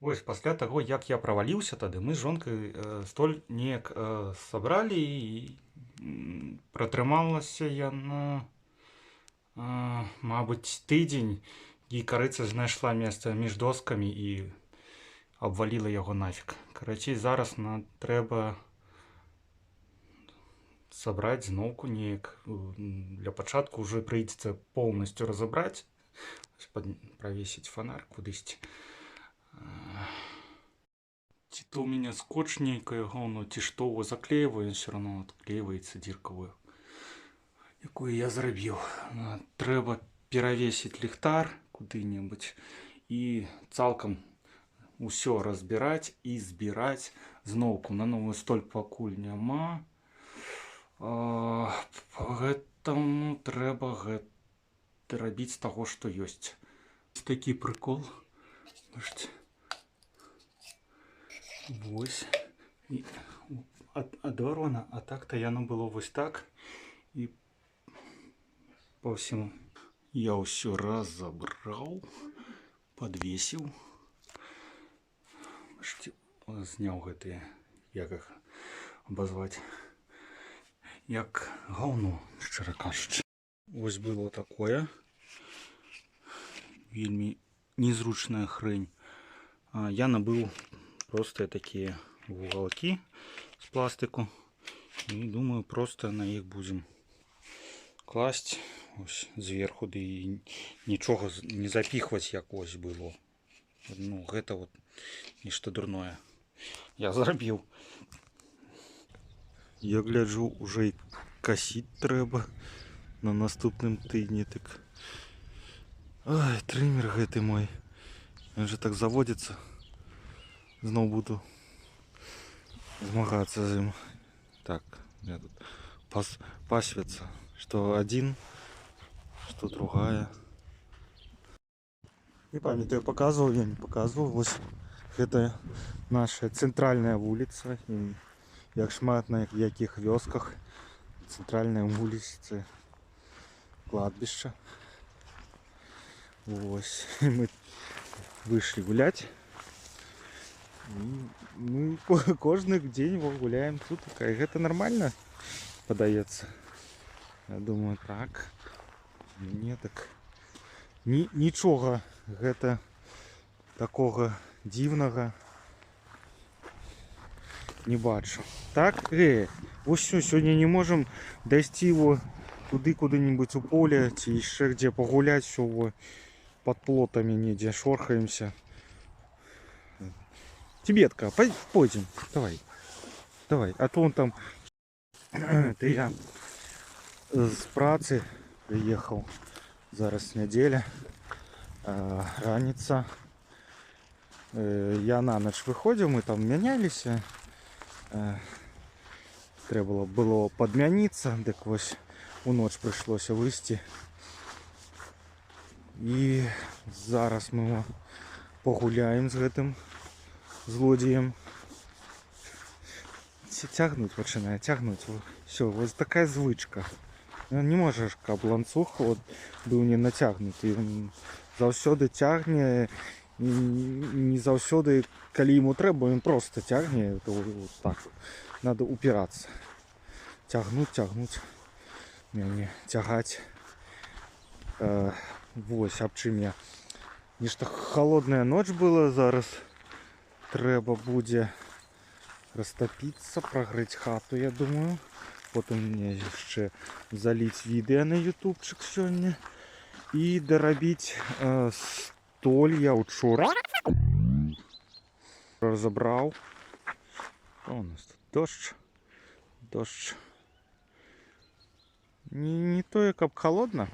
Вось пасля таго, як я праваліўся тады, мы з жонкай столь неяк сабралі і пратрымалася яна, мабыць, тыдзень, і карыца знайшла месца між доскамі і абваліла яго нафіг. Карацей, зараз нам трэба сабраць зноўку неяк. Для пачатку ўжо прыйдзецца поўнасцю разабраць, правесіць фонарь кудысьці. Ці то ў мяне скотч нейкае гаўно, ці што его заклеиваю, ён все равно адклеиваецца дзіркавую, якую я зрабіў. Трэба перавесіць ліхтар куды-небудзь і цалкам усё разбіраць і збіраць зноўку. На новую столь пакуль няма. Гэтаму трэба рабіць з таго, што ёсць. Такі прыкол. Бачыце. Вось. І адорвана, а так-то яно было вось так. І по всему я ўсё разабраў, подвесіў. Зняў гэтыя, як іх абазваць, як гаўно, шчыра кажучы. Вось было такое. Вельмі незручная хрень. Я набыў простыя такія вугалкі з пластыку. І думаю, просто на іх будзем класць ось зверху, ды і нічога не запіхваць, як ось было. Ну, гэта вот нешта дурное я зрабіў. Я гляджу, уже і касіць трэба на наступным тыдні. Так. Ай, трымер гэты мой. Ён же так заводится. Зноў буду змагацца з ім. Так, я тут пасвяцца, што адзін, што другая. Не памятаю, показывал я, не показывал. Вось гэта наша цэнтральная вуліца. І як шмат на якіх вёсках цэнтральная вуліца, кладбішча. Вось мы вышли гулять. Мы кожны дзень гуляем тут. І гэта нормально падаецца. Я думаю, так. Мне так нічога гэта такога дзіўнага не бачу. Так, вось сёння не можам дайсці туды куды-нибудь у поле ці яшчэ дзе пагуляць, всё под плотами недзе шорхаемся. Тибетка, пойдем, давай, а то он там. Это я з працы приехал, зараз неделя, раніца. Я на ноч выходил, мы там менялись, трэба было подмяніцца, дык вось у ноч прыйшлося выйсці. І зараз мы погуляем з гэтым злодзеем. Тягнуть пачынае, тягнуть. Все, вот такая звычка. Не можаш, каб ланцуг быў не натягнуты. Ён заўсёды цягне, не заўсёды, калі ему трэба, ён просто цягне. Вот так. Надо упираться. Тягнуть. Не тягать. Вось, аб чым я. Нешта холодная ноч была зараз. Трэба будзе растопиться, прогреть хату, я думаю. Потом мне яшчэ залить відео на ютубчик сёння. И доробить столь я учора разобрал. Что у нас тут? Дождь. Не то, как холодно.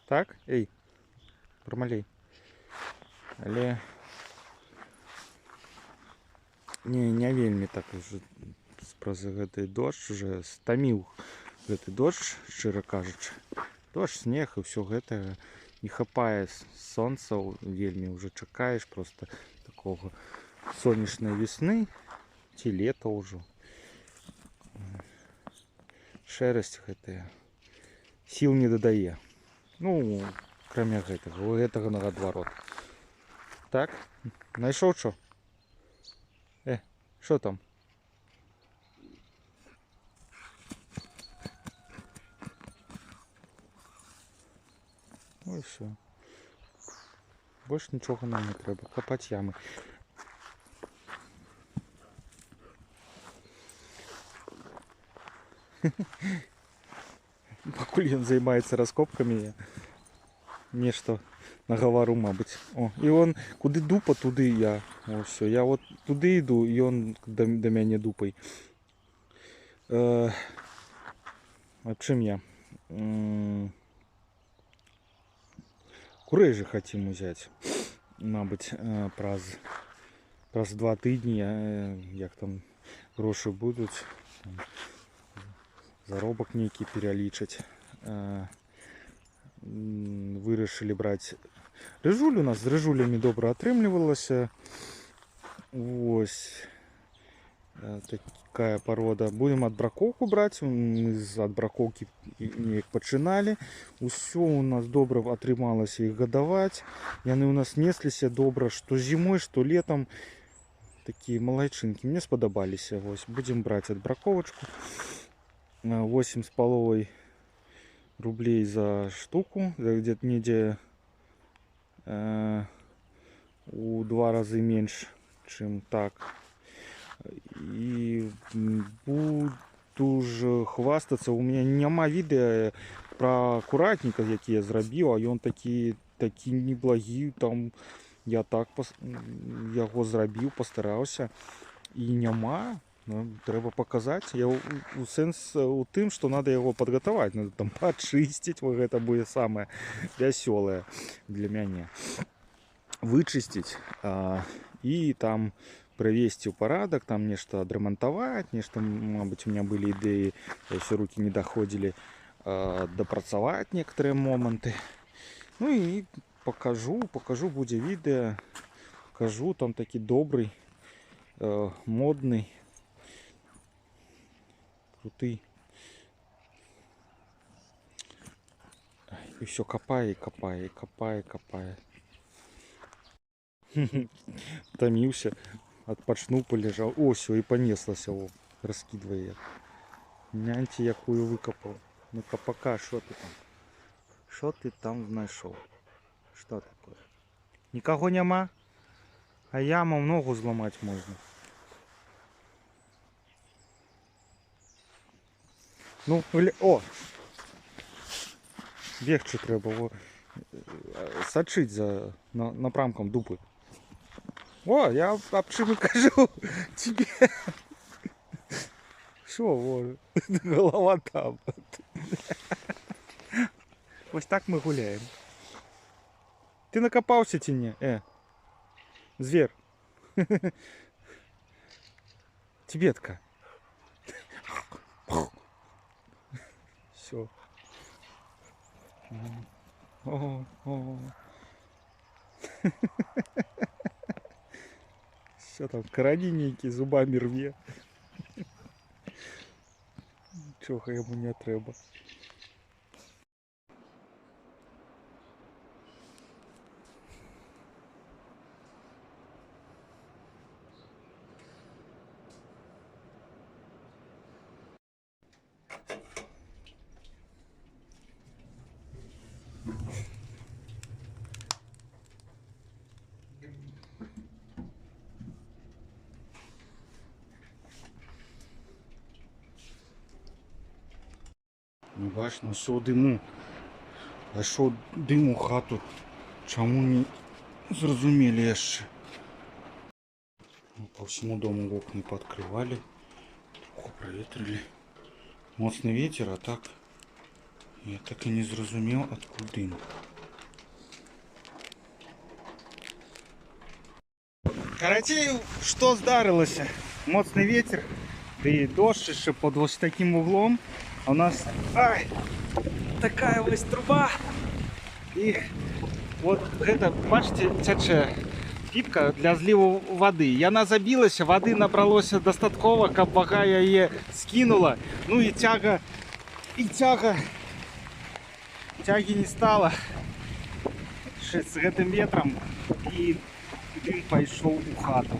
Так, эй, промалей. Але не вельмі так уже праз гэты дождж уже стаміў гэты дождж, шчыра кажучы. Дождж, снег і ўсё гэта не хапае сонца, вельмі уже чакаеш просто такого сонечнай весны ці лета ўжо. Шэрасць гэтая сіл не дадае. Ну, акрамя гэтага наадварот. Так? Знайшов що? Що там? Ой, все. Більше нічого нам не треба. Копати ями. Поки він займається розкопками, я що наговору, мабуть. О, і он куди дупа, туди я. О, все. Я от туди йду, і он до мене дупой. А чим я? Курей же хотим взять, мабуть, праз 2 тижні, як там гроші будуть, заробок некий перелічить. Вирішили брати рижуль. У нас з рижулями добре отримлювалося. Ось такая порода. Будем отбраковку брать. Мы з отбраковки їх починали. Усе у нас добре отрималося їх годувати. Вони у нас неслися добре, що зимою, що літом. Такі молодчинки. Мені сподобалися. Ось, будемо брати отбраковочку. 8,5 рублей за штуку. Где-то неде у 2 рази менше, чим так. І буду ж хвастатися. У мене нема відео про куратника, які я зробив, а він такі неблагі. Там я так його зробив, постарався. І нема. Ну, треба показати. Сенс у тим, що треба його підготувати. Треба там почистити. Це буде саме веселе для мене. Вичистити і там привести в порядок, там нечто отремонтовать, нечто, мабуть, у меня были идеи, еще руки не доходили, допрацовать некоторые моменты. Ну и покажу, будет видео, покажу, там такий добрый, модный, крутый. И все копает. Томился. Отпочнув, полежав. О, все, і понеслося, о, розкидує. Няньте, якую викопав. Ну-ка, пока, що ти там? Що ти там знайшов? Що таке? Нікого нема? А яму ногу зламати можна. Ну, о! Бігче треба, сачить за напрамком дупи. О, я об чим і кажу тебе. Що, голова там. Ось так ми гуляємо. Ти накопався чи ні? Звір. Тибетка. Все. О. Все там, караніненький, зубами рве. Чого йому не треба. Ну бачно, все диму. А що диму в хату? Чому не зрозуміли ще? По всему дому окна пооткрывали. Трохи проветрили. Моцный ветер, а так я так и не зрозумів, откуда дым. Короче, что здарилося? Моцный ветер, да и дождь еще под вот таким углом. А у нас такая вот труба. И вот это, бачите, тече піпка для зливу води. Яна забилася, води набралося достатково, каб вага її скинула. Ну і тяга, тяги не стало з гэтым ветром. І пошел у хату.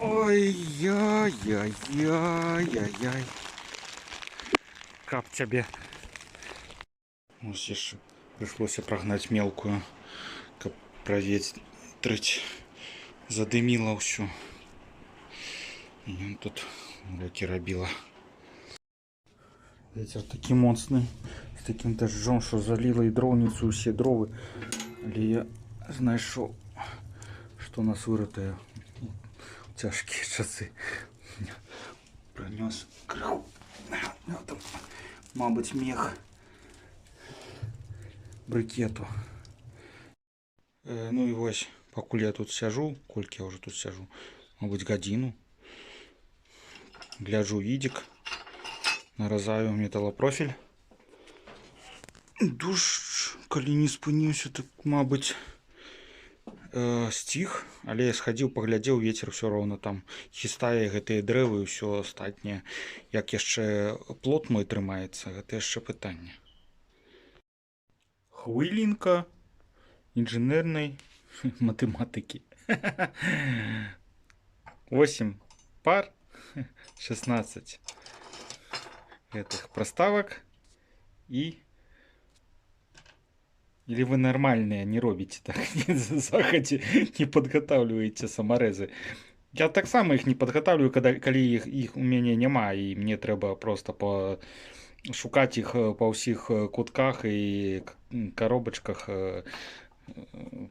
Ой-яй-яй-яй-яй. Кап тебе. Ось еще пришлось прогнать мелкую, как проветрить. Задымило все. И тут уроки робила. Ветер такий моцний, з таким дождем, що залило і дровницю, усі дрови. Але я знайшов, що у нас виритає в тяжкі часи. Принес криху. Там, мабуть, мех брикету. Ну і ось, покуль я тут сяжу, кольки я вже тут сяжу, мабуть, годину. Гляджу відик. Наразаю металопрофіль. Дощ, коли не спыніўся, так, мабуть, стих. Але я схадзіў, паглядзеў, ветер все роўна там хістае гэтыя дрэвы і ўсё астатняе. Як яшчэ плот мой трымаецца, гэта яшчэ пытанне. Хвылінка інжынернай матэматыкі. 8 пар, 16 этих проставок. И или вы нормальные не робите так, заходе не подготавливаете саморезы. Я так само их не подготавливаю, когда их у меня нема, и мне треба просто шукать их по всех кутках и коробочках,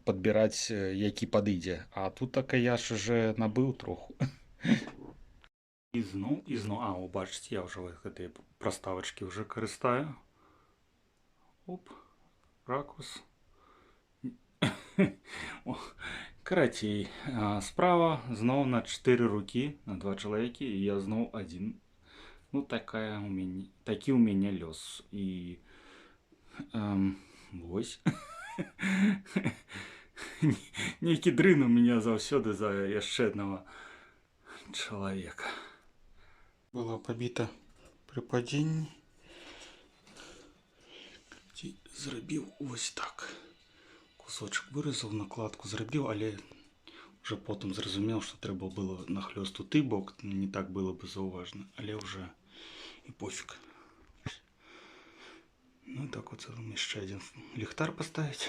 подбирать, які подойде. А тут так я ж уже набыл троху. І знову, о, бачите, я вже цієї проставочки вже користаю. Оп, ракурс. Короче, справа знову на 4 руки, на 2 чоловіки, і я знову один. Ну, такий у мене льос. І ось. Некий дрин у мене завсюди за ще одного чоловіка. Была побита при падінні. Зробив ось так. Кусочок вирізав, накладку зробив, але вже потім зрозумів, що треба було нахльостути бок, не так було б зауважно, але вже і пофіг. Ну так от ще один ліхтар поставити.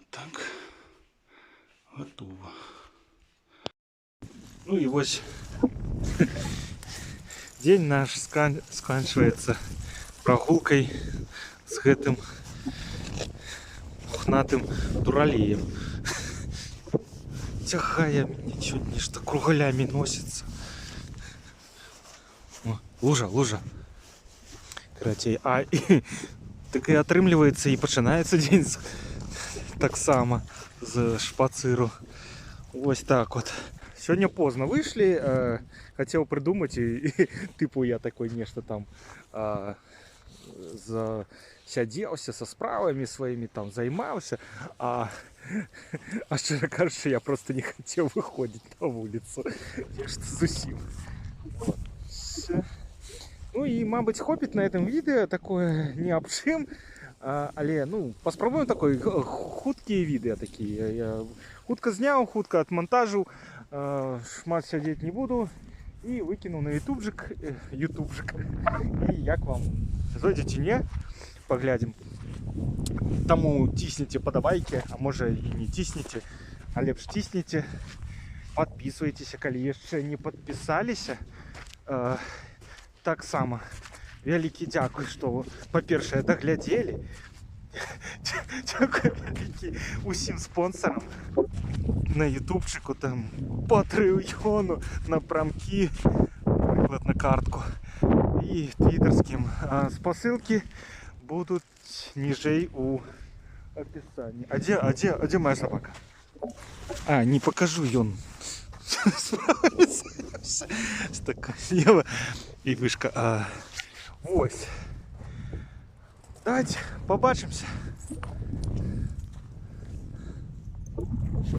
Так. Готово. Ну и ось день наш сканчивается прогулкой с этим пухнатым дуралеем. Тягая меня чуть не что кругалями носится. О, лужа. Короче, так и отрымливается и починается день так само з шпациру. Ось так вот. Сегодня поздно вышли, хотел придумать, и типу я такой нечто там засядевся со справами своими, там займался, а щиро кажучи, я просто не хотел выходить на улицу. Что зусім. Вот. Ну и, мабуть, хопить на этом видео такое не об чим. Але, ну, паспрабуем такой хуткие відео такие. Я хутка знял, хутка отмонтажил, шмат сидеть не буду и выкинул на ютубчик. И як вам? Зайдете, не? Поглядим. Тому тисните подобайки, а може и не тисните, а лепш тисните. Подписывайтесь, коли еще не подписались. Так само. Великий дякую, що, по-перше, доглядели. Дякую великий усім спонсорам на ютубчику, там, Патреону, на промки, наприклад, на картку. І твіттерським. Посилки будуть ниже у описании. А где моя собака? Не покажу ён. Стаканева і вишка. Ось. Давайте побачимося.